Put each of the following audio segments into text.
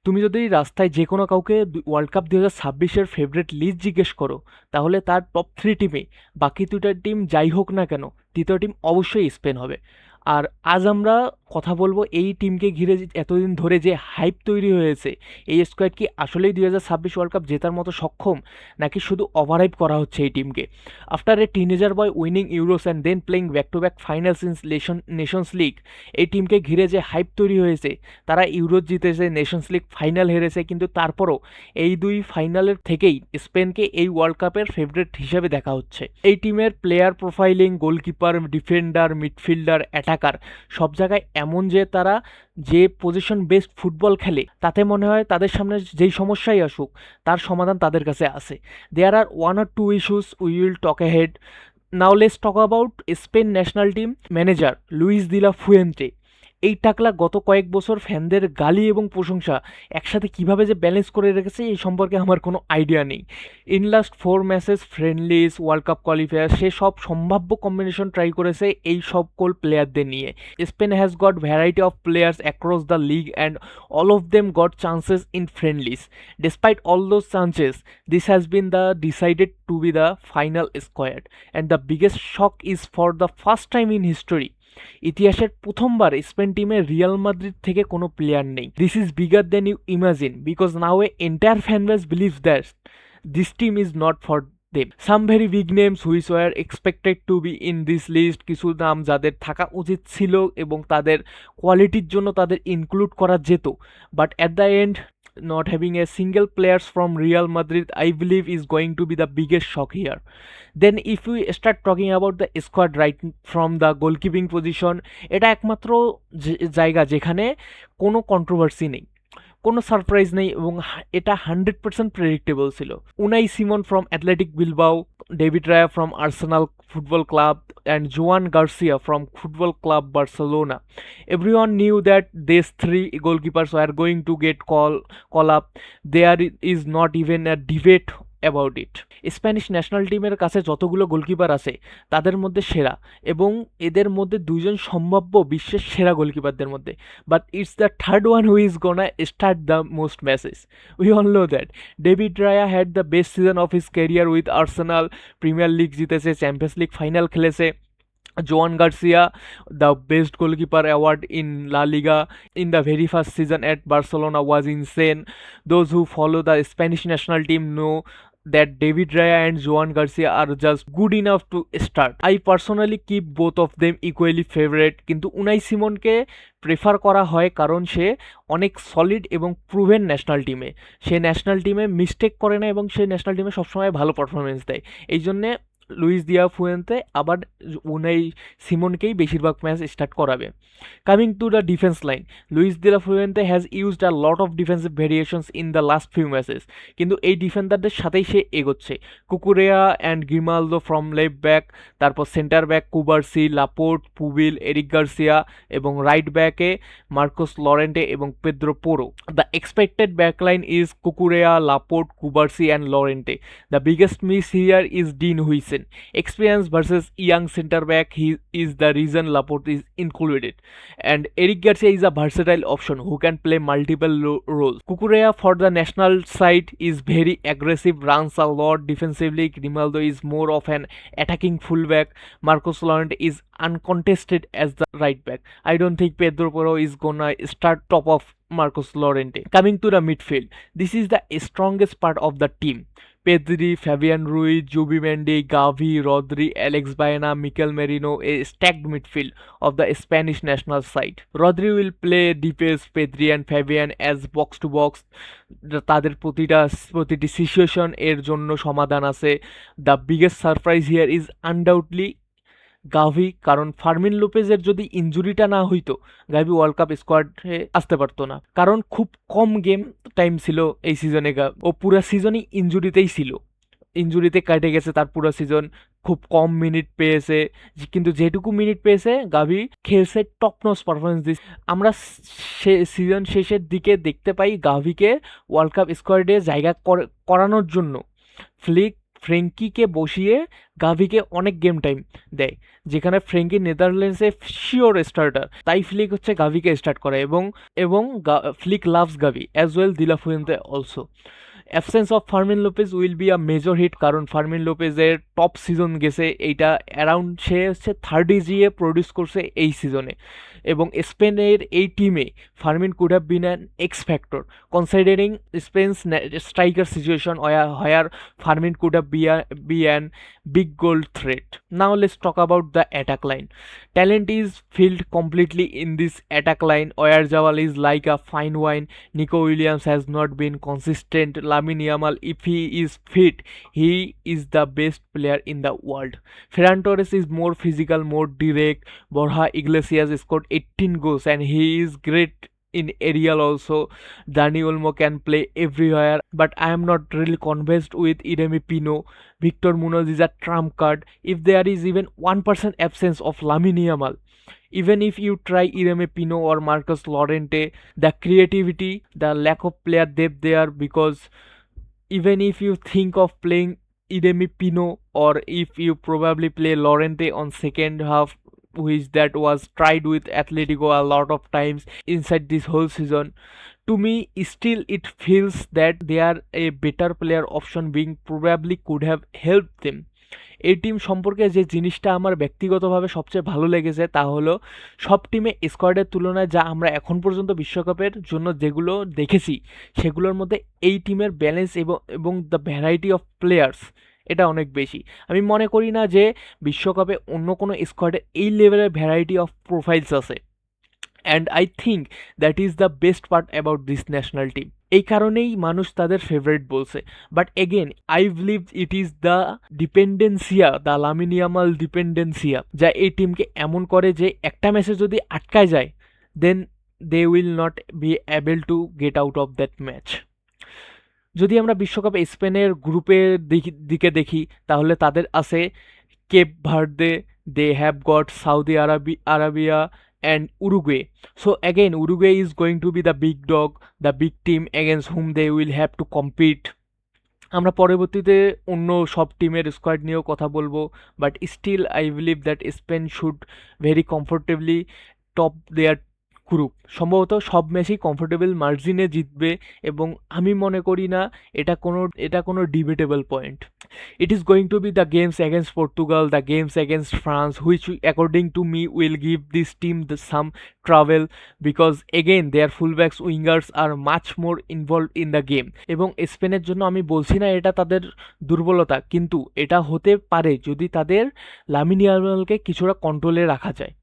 তুমি যদি রাস্তায় যে কোনো কাউকে ওয়ার্ল্ড কাপ 2026-এর ফেভারিট লিস্ট জিজ্ঞেস করো, তাহলে তার টপ 3 টিমে বাকি 2টা টিম যাই হোক না কেন, তৃতীয় টিম অবশ্যই স্পেন হবে। আর আজ আমরা কথা বলবো এই টিমকে ঘিরে এতদিন ধরে যে হাইপ তৈরি হয়েছে, এই স্কোয়াড কি আসলেই 2026 ওয়ার্ল্ড কাপ জেতার মতো সক্ষম, নাকি শুধু ওভারহাইপ করা হচ্ছে এই টিমকে? After a teenager boy winning euros and then playing back to back finals in nations league, এই টিমকে ঘিরে যে হাইপ তৈরি হয়েছে, তারা ইউরো জিতেছে, নেশনস লিগ ফাইনাল হেরেছে, কিন্তু তারপরও এই দুই ফাইনালের থেকেই স্পেনকে এই ওয়ার্ল্ড কাপের ফেভারিট হিসেবে দেখা হচ্ছে। এই টিমের player profiling, goalkeeper, defender, midfielder, attacker সব জায়গায় এমন যে তারা যে পজিশন বেসড ফুটবল খেলে, তাতে মনে হয় তাদের সামনে যেই সমস্যাই আসুক তার সমাধান তাদের কাছে আছে। There are one or two issues we will talk ahead. Now let's talk about Spain national team manager Luis de la Fuente. এই টাকলা গত কয়েক বছর ফ্যানদের গালি এবং প্রশংসা একসাথে কিভাবে যে ব্যালেন্স করে রেখেছে এই সম্পর্কে আমার কোনো আইডিয়া নেই। In last 4 matches, friendlies, world cup qualifier, সে সব সম্ভাব্য কম্বিনেশন ট্রাই করেছে এই সকল প্লেয়ারদের নিয়ে। Spain has got variety of players across the league and all of them got chances in friendlies. Despite all those chances, this has been the decided to be the final squad, and the biggest shock is for the first time in history, ইতিহাসের প্রথমবার Spain টিমে Real Madrid থেকে কোনো player নেই। This is bigger than you imagine, because now a entire fan base believe that this team is not for them. Some very big names which were expected to be in this list, কিছু নাম যাদের থাকা উচিত ছিল এবং তাদের কোয়ালিটির জন্য তাদের ইনক্লুড করা যেত, but at the end not having a single players from Real Madrid, I believe, is going to be the biggest shock here. Then if we start talking about the squad right from the goalkeeping position, এটা একমাত্র জায়গা যেখানে কোনো controversy নেই, কোনো surprise নেই, এবং এটা 100% প্রেডিক্টেবল ছিল। Unai Simon from athletic Bilbao, David Raya from Arsenal football club, and Joan Garcia from Football Club Barcelona. Everyone knew that these three goalkeepers were going to get call up. There is not even a debate about it. Spanish national টিমের কাছে যতগুলো goalkeeper আছে তাদের মধ্যে সেরা, এবং এদের মধ্যে দুইজন সম্ভাব্য বিশ্বের সেরা গোলকিপারদের মধ্যে, but it's the third one who is gonna start the most matches. We all know that David Raya had the best season of his career with Arsenal, premier league জিতেছে, চ্যাম্পিয়ন্স লিগ ফাইনাল খেলেছে। Joan Garcia, the best goalkeeper award in La Liga in the very first season at Barcelona was insane. Those who follow the Spanish national team know that David Raya and Joan Garcia are just good enough to start. I personally keep both of them equally favorite, কিন্তু Unai সিমনকে prefer করা হয় কারণ সে অনেক solid এবং proven national টিমে, সে national টিমে mistake করে না এবং সে ন্যাশনাল টিমে সবসময় ভালো পারফরমেন্স দেয়। এই জন্যে লুইস দিয়া ফুয়েন্তে আবার উনাই সিমনকেই বেশিরভাগ ম্যাচ স্টার্ট করাবে। Coming to the defence line, Luis de la Fuente has used a lot of defensive variations in the last few matches, কিন্তু এই ডিফেন্ডারদের সাথেই সে এগোচ্ছে। Cucurella and Grimaldo from left back, তারপর centre back Cubarsi, Laporte, Pubill, Eric Garcia, এবং right ব্যাকে Marcos Llorente এবং Pedro Porro. The expected backline is Cucurella, Laporte, Cubarsi and Llorente. The biggest miss here is dean Huijsen. Experience versus young center back, he is the reason Laporte is included. And Eric Garcia is a versatile option who can play multiple roles. Cucurella for the national side is very aggressive, runs a lot defensively. Grimaldo is more of an attacking fullback. Marcos Llorente is uncontested as the right back. I don't think Pedro Porro is gonna start top of Marcos Llorente. Coming to the midfield, this is the strongest part of the team. Pedri, Fabian Ruiz, Zubimendi, Gavi, Rodri, Alex Baena, Mikel Merino, a stacked midfield of the Spanish national side. Rodri will play defense, Pedri and Fabian as box to box. তাদের প্রতিটি situation এর জন্য সমাধান আছে। The biggest surprise here is undoubtedly গাভি, কারণ ফার্মিন লোপেজের যদি ইঞ্জুরিটা না হইতো গাভি ওয়ার্ল্ড কাপ স্কোয়াডে আসতে পারতো না, কারণ খুব কম গেম টাইম ছিল এই সিজনে। ও পুরো সিজনই ইঞ্জুরিতেই ছিল, ইঞ্জুরিতে কেটে গেছে তার পুরো সিজন, খুব কম মিনিট পেয়েছে, কিন্তু যেটুকু মিনিট পেয়েছে গাভি খেলছে, টপ নচ পারফরমেন্স দিচ্ছে। আমরা সিজন শেষের দিকে দেখতে পাই গাভিকে ওয়ার্ল্ড কাপ স্কোয়াডে জায়গা করানোর জন্য ফ্লিক ফ্রেঙ্কিকে বসিয়ে গাভিকে অনেক গেম টাইম দেয়, যেখানে ফ্রেঙ্কি নেদারল্যান্ডসে শিওর স্টার্টার, তাই ফ্লিক হচ্ছে গাভিকে স্টার্ট করে এবং এবং Flick loves Gavi as well de la Fuente also. Absence of Fermin Lopez will be a major hit, কারণ ফার্মিন লোপেজের টপ সিজন গেছে এইটা অ্যারাউন্ড, সে হচ্ছে 30 প্রডিউস করছে এই সিজনে, এবং স্পেনের এই টিমে Fermin could have been an X factor considering Spain's striker situation where Fermin could have be an big goal threat. Now let's talk about the attack line. Talent is filled completely in this attack line. Oyarzabal is like a fine wine. Nico Williams has not been consistent. Lamine Yamal, if he is fit, he is the best player in the world. Ferran Torres is more physical, more direct. Borja Iglesias scored 18 goals and he is great in aerial also. Dani Olmo can play everywhere, but I am not really convinced with Iremi Pino. Victor Munoz is a trump card. If there is even 1% absence of Lamine Yamal, even if you try Iremi Pino or Marcus Llorente, the creativity, the lack of player depth there, because even if you think of playing Iremi Pino, or if you probably play Llorente on second half, which that was tried with Atletico a lot of times inside this whole season, to me still it feels that they are a better player option being probably could have helped them. এই team সম্পর্কে যে জিনিসটা আমার ব্যক্তিগতভাবে সবচেয়ে ভালো লেগেছে তা হলো সব টিমে স্কোয়াডের তুলনায় যা আমরা এখন পর্যন্ত বিশ্বকাপের জন্য যেগুলো দেখেছি সেগুলোর মধ্যে এই টিমের ব্যালেন্স এবং দ্য ভ্যারাইটি অফ প্লেয়ার্স এটা অনেক বেশি। আমি মনে করি না যে বিশ্বকাপে অন্য কোনো স্কোয়াডে এই লেভেলের ভ্যারাইটি অফ প্রোফাইলস আছে, and I think that is the best part about this national team. এই কারণেই মানুষ তাদের ফেভারিট বলছে। But again I believe it is the dependencia, the Lamine Yamal dependencia, যা এই টিমকে এমন করে যে একটা ম্যাচে যদি আটকায় যায় then they will not be able to get out of that match. যদি আমরা বিশ্বকাপে স্পেনের গ্রুপের দিকে দেখি তাহলে তাদের আছে Cape Verde, they have got Saudi Arabia and Uruguay. So again Uruguay is going to be the big dog, the big team against whom they will have to compete. আমরা পরবর্তীতে অন্য সব টিমের স্কোয়াড নিয়েও কথা বলবো, but still I believe that Spain should very comfortably top their group. সম্ভবত সব ম্যাচই কমফোর্টেবল মার্জিনে জিতবে এবং আমি মনে করি না এটা কোনো debatable point. It is going to be the games against Portugal, the games against France, which according to me will give this team some trouble, because again their fullbacks wingers are much more involved in the game. এবং স্পেনের জন্য আমি বলছি না এটা তাদের দুর্বলতা, কিন্তু এটা হতে পারে যদি তাদের লামিন ইয়ামালকে কিছুটা কন্ট্রোলে রাখা যায়।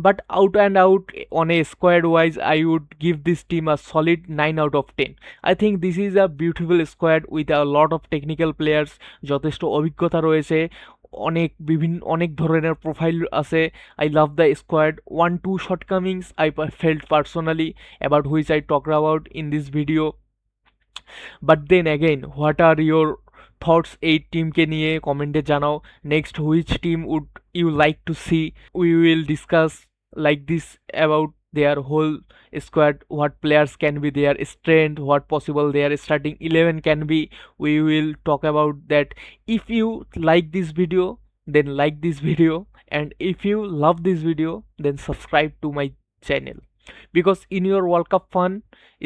But out and out on a squad wise, I would give this team a solid 9 out of 10. I think this is a beautiful squad with a lot of technical players, যথেষ্ট অভিজ্ঞতা রয়েছে, অনেক ধরনের profile আছে। I love the squad. 1-2 shortcomings I felt personally about which I talked about in this video. But then again, what are your thoughts এই টিমকে নিয়ে কমেন্টে জানাও। Next which team would you like to see, we will discuss like this about their whole squad, what players can be their strength, what possible their starting 11 can be. We will talk about that. If you like this video then like this video, and if you love this video then subscribe to my channel, because in your World Cup fun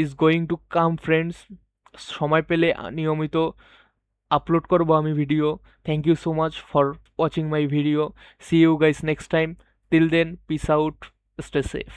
is going to come friends. সময় পেলে নিয়মিত upload করবো আমি video. Thank you so much for watching my video. See you guys next time. Till then, peace out, stay safe.